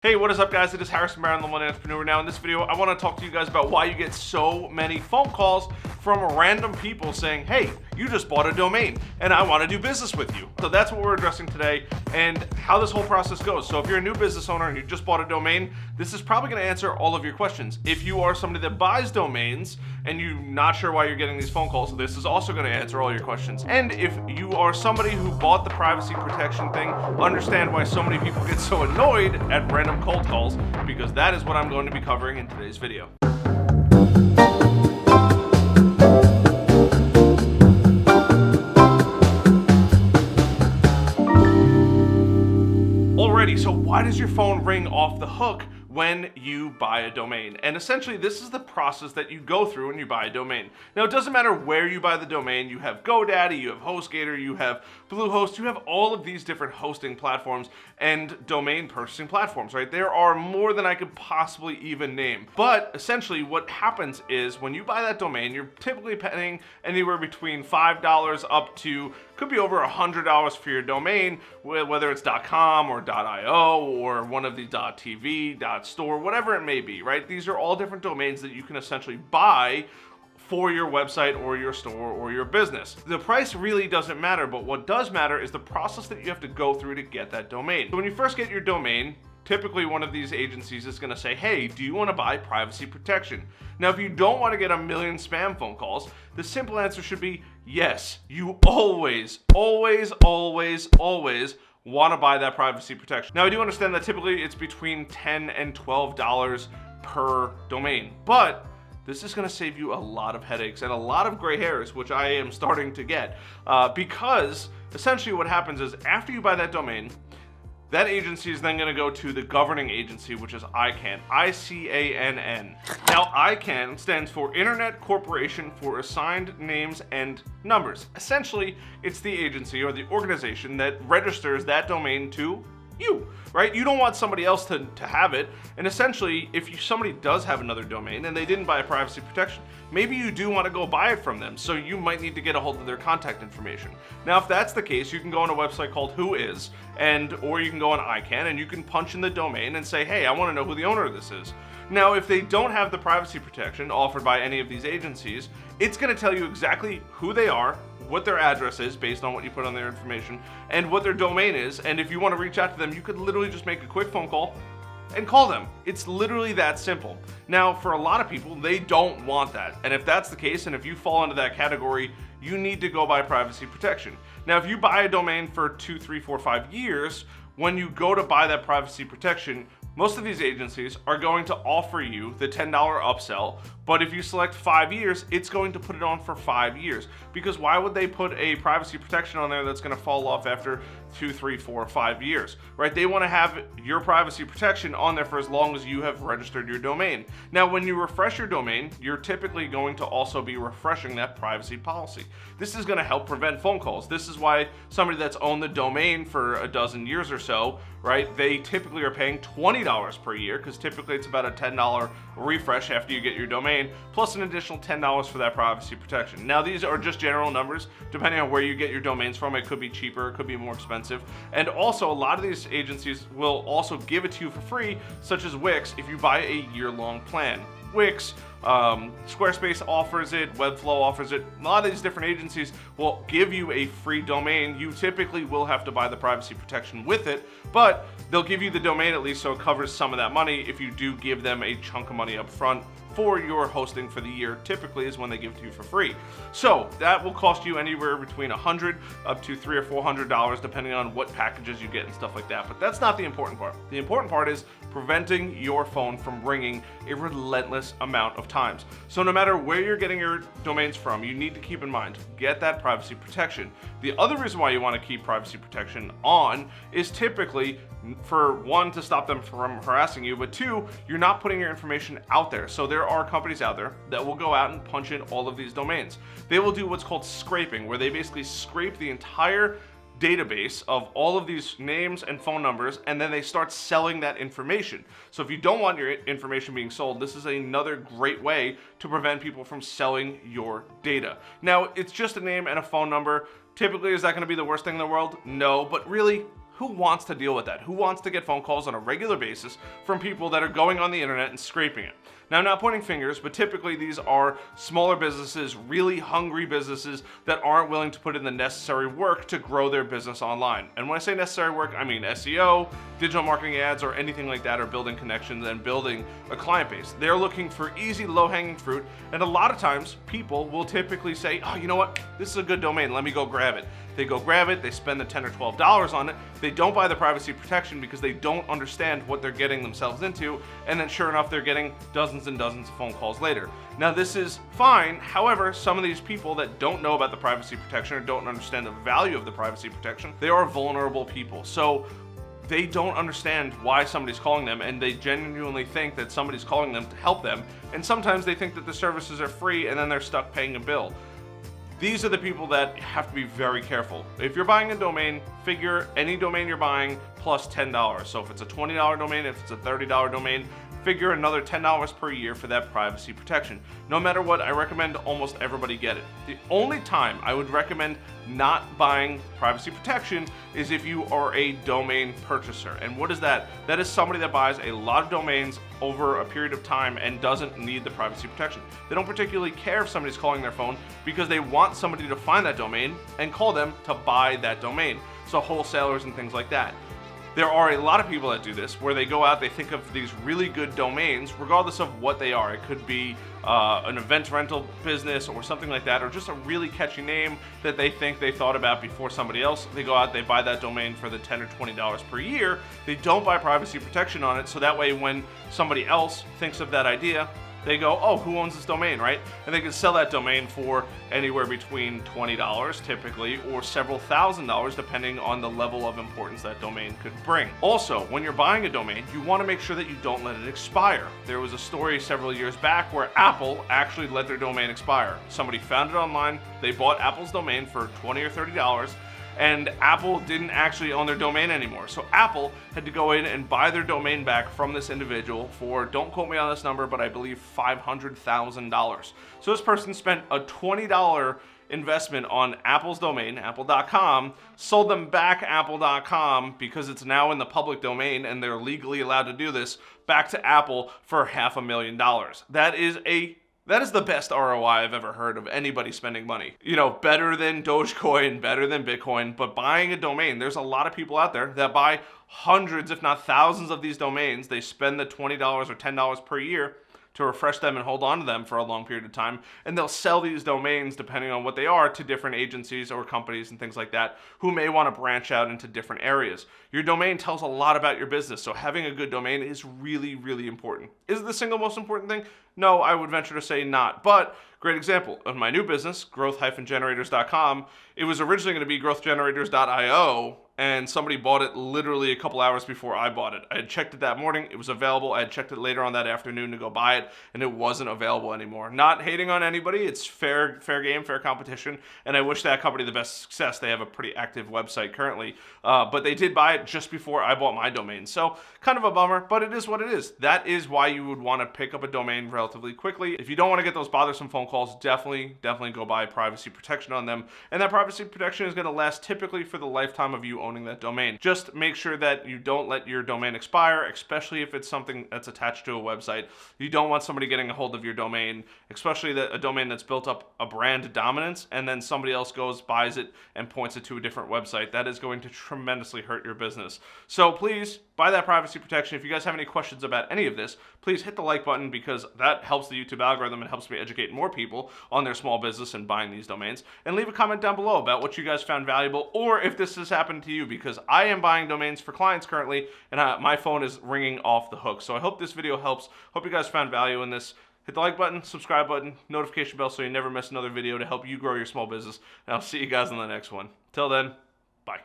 Hey, what is up guys? It is Harrison Barron, the Millennial Entrepreneur. Now in this video, I want to talk to you guys about why you get so many phone calls from random people saying, hey, you just bought a domain and I want to do business with you. So that's what we're addressing today and how this whole process goes. So if you're a new business owner and you just bought a domain, this is probably going to answer all of your questions. If you are somebody that buys domains and you're not sure why you're getting these phone calls, this is also going to answer all your questions. And if you are somebody who bought the privacy protection thing, understand why so many people get so annoyed at random cold calls, because that is what I'm going to be covering in today's video. Alrighty, so why does your phone ring off the hook when you buy a domain? And essentially this is the process that you go through when you buy a domain. Now it doesn't matter where you buy the domain. You have GoDaddy, you have HostGator, you have Bluehost, you have all of these different hosting platforms and domain purchasing platforms, right? There are more than I could possibly even name. But essentially what happens is when you buy that domain, you're typically paying anywhere between $5 up to, could be over $100 for your domain, whether it's .com or .io or one of the .tv, .store, whatever it may be, right? These are all different domains that you can essentially buy for your website or your store or your business. The price really doesn't matter, but what does matter is the process that you have to go through to get that domain. So when you first get your domain, typically one of these agencies is going to say, hey, do you want to buy privacy protection? Now, if you don't want to get a million spam phone calls, the simple answer should be yes. You always want to buy that privacy protection. Now, I do understand that typically it's between $10 and $12 per domain, but this is going to save you a lot of headaches and a lot of gray hairs, which I am starting to get, because essentially what happens is after you buy that domain, that agency is then going to go to the governing agency, which is ICANN, I-C-A-N-N. Now, ICANN stands for Internet Corporation for Assigned Names and Numbers. Essentially, it's the agency or the organization that registers that domain to you, right? You don't want somebody else to have it. And essentially, if somebody does have another domain and they didn't buy a privacy protection, maybe you do want to go buy it from them. So you might need to get a hold of their contact information. Now, if that's the case, you can go on a website called Whois, or you can go on ICANN and you can punch in the domain and say, hey, I want to know who the owner of this is. Now, if they don't have the privacy protection offered by any of these agencies, it's going to tell you exactly who they are, what their address is based on what you put on their information, and what their domain is. And if you want to reach out to them, you could literally just make a quick phone call and call them. It's literally that simple. Now, for a lot of people, they don't want that. And if that's the case, and if you fall into that category, you need to go buy privacy protection. Now, if you buy a domain for 2, 3, 4, 5 years, when you go to buy that privacy protection, most of these agencies are going to offer you the $10 upsell, but if you select 5 years, it's going to put it on for 5 years. Because why would they put a privacy protection on there that's going to fall off after 2, 3, 4, 5 years, right? They want to have your privacy protection on there for as long as you have registered your domain. Now, when you refresh your domain, you're typically going to also be refreshing that privacy policy. This is going to help prevent phone calls. This is why somebody that's owned the domain for a dozen years or so, right, they typically are paying $20 per year, because typically it's about a $10 refresh after you get your domain, plus an additional $10 for that privacy protection. Now, these are just general numbers. Depending on where you get your domains from, it could be cheaper, it could be more expensive. And also, a lot of these agencies will also give it to you for free, such as Wix, if you buy a year-long plan. Wix, Squarespace offers it, Webflow offers it. A lot of these different agencies will give you a free domain. You typically will have to buy the privacy protection with it, but they'll give you the domain at least, so it covers some of that money if you do give them a chunk of money up front for your hosting for the year. Typically is when they give it to you for free. So that will cost you anywhere between $100 up to $300 or $400, depending on what packages you get and stuff like that. But that's not the important part. The important part is preventing your phone from ringing a relentless amount of times. So no matter where you're getting your domains from, you need to keep in mind, get that privacy protection. The other reason why you want to keep privacy protection on is typically, for one, to stop them from harassing you, but two, you're not putting your information out there. So there are companies out there that will go out and punch in all of these domains. They will do what's called scraping, where they basically scrape the entire database of all of these names and phone numbers, and then they start selling that information. So if you don't want your information being sold, this is another great way to prevent people from selling your data. Now, it's just a name and a phone number. Typically, is that going to be the worst thing in the world? No, but really, who wants to deal with that? Who wants to get phone calls on a regular basis from people that are going on the internet and scraping it? Now, I'm not pointing fingers, but typically these are smaller businesses, really hungry businesses that aren't willing to put in the necessary work to grow their business online. And when I say necessary work, I mean SEO, digital marketing ads, or anything like that, or building connections and building a client base. They're looking for easy, low-hanging fruit, and a lot of times people will typically say, oh, you know what, this is a good domain, let me go grab it. They go grab it, they spend the $10 or $12 on it, they don't buy the privacy protection because they don't understand what they're getting themselves into, and then sure enough, they're getting dozens and dozens of phone calls later. Now, this is fine. However, some of these people that don't know about the privacy protection or don't understand the value of the privacy protection, they are vulnerable people. So they don't understand why somebody's calling them, and they genuinely think that somebody's calling them to help them, and sometimes they think that the services are free and then they're stuck paying a bill. These are the people that have to be very careful. If you're buying a domain, figure any domain you're buying plus $10. So if it's a $20 domain, if it's a $30 domain, figure another $10 per year for that privacy protection. No matter what, I recommend almost everybody get it. The only time I would recommend not buying privacy protection is if you are a domain purchaser. And what is that? That is somebody that buys a lot of domains over a period of time and doesn't need the privacy protection. They don't particularly care if somebody's calling their phone because they want somebody to find that domain and call them to buy that domain. So wholesalers and things like that. There are a lot of people that do this, where they go out, they think of these really good domains, regardless of what they are. It could be an event rental business or something like that, or just a really catchy name that they think they thought about before somebody else. They go out, they buy that domain for the $10 or $20 per year. They don't buy privacy protection on it, so that way when somebody else thinks of that idea, they go, oh, who owns this domain, right? And they can sell that domain for anywhere between $20 typically, or several $1,000s depending on the level of importance that domain could bring. Also, when you're buying a domain, you want to make sure that you don't let it expire. There was a story several years back where Apple actually let their domain expire. Somebody found it online, they bought Apple's domain for $20 or $30, and Apple didn't actually own their domain anymore. So Apple had to go in and buy their domain back from this individual for, don't quote me on this number, but I believe $500,000. So this person spent a $20 investment on Apple's domain, apple.com, sold them back apple.com because it's now in the public domain and they're legally allowed to do this, back to Apple for $500,000. That is the best ROI I've ever heard of anybody spending money. You know, better than Dogecoin, better than Bitcoin, but buying a domain, there's a lot of people out there that buy hundreds, if not thousands of these domains. They spend the $20 or $10 per year to refresh them and hold on to them for a long period of time, and they'll sell these domains, depending on what they are, to different agencies or companies and things like that who may want to branch out into different areas. Your domain tells a lot about your business, so having a good domain is really, really important. Is it the single most important thing? No, I would venture to say not, but great example of my new business, growth-generators.com. It was originally going to be growthgenerators.io, and somebody bought it literally a couple hours before I bought it. I had checked it that morning, it was available. I had checked it later on that afternoon to go buy it, and it wasn't available anymore. Not hating on anybody, it's fair game, fair competition, and I wish that company the best success. They have a pretty active website currently, but they did buy it just before I bought my domain. So kind of a bummer, but it is what it is. That is why you would want to pick up a domain relatively quickly. If you don't want to get those bothersome phone calls, definitely go buy privacy protection on them, and that privacy protection is going to last typically for the lifetime of you owning that domain. Just make sure that you don't let your domain expire, especially if it's something that's attached to a website. You don't want somebody getting a hold of your domain, especially a domain that's built up a brand dominance, and then somebody else goes, buys it, and points it to a different website. That is going to tremendously hurt your business. So please buy that privacy protection. If you guys have any questions about any of this, please hit the like button, because that helps the YouTube algorithm and helps me educate more people on their small business and buying these domains. And leave a comment down below about what you guys found valuable, or if this has happened to you, because I am buying domains for clients currently, and my phone is ringing off the hook. So I hope this video helps. Hope you guys found value in this. Hit the like button, subscribe button, notification bell so you never miss another video to help you grow your small business. And I'll see you guys in the next one. Till then, bye.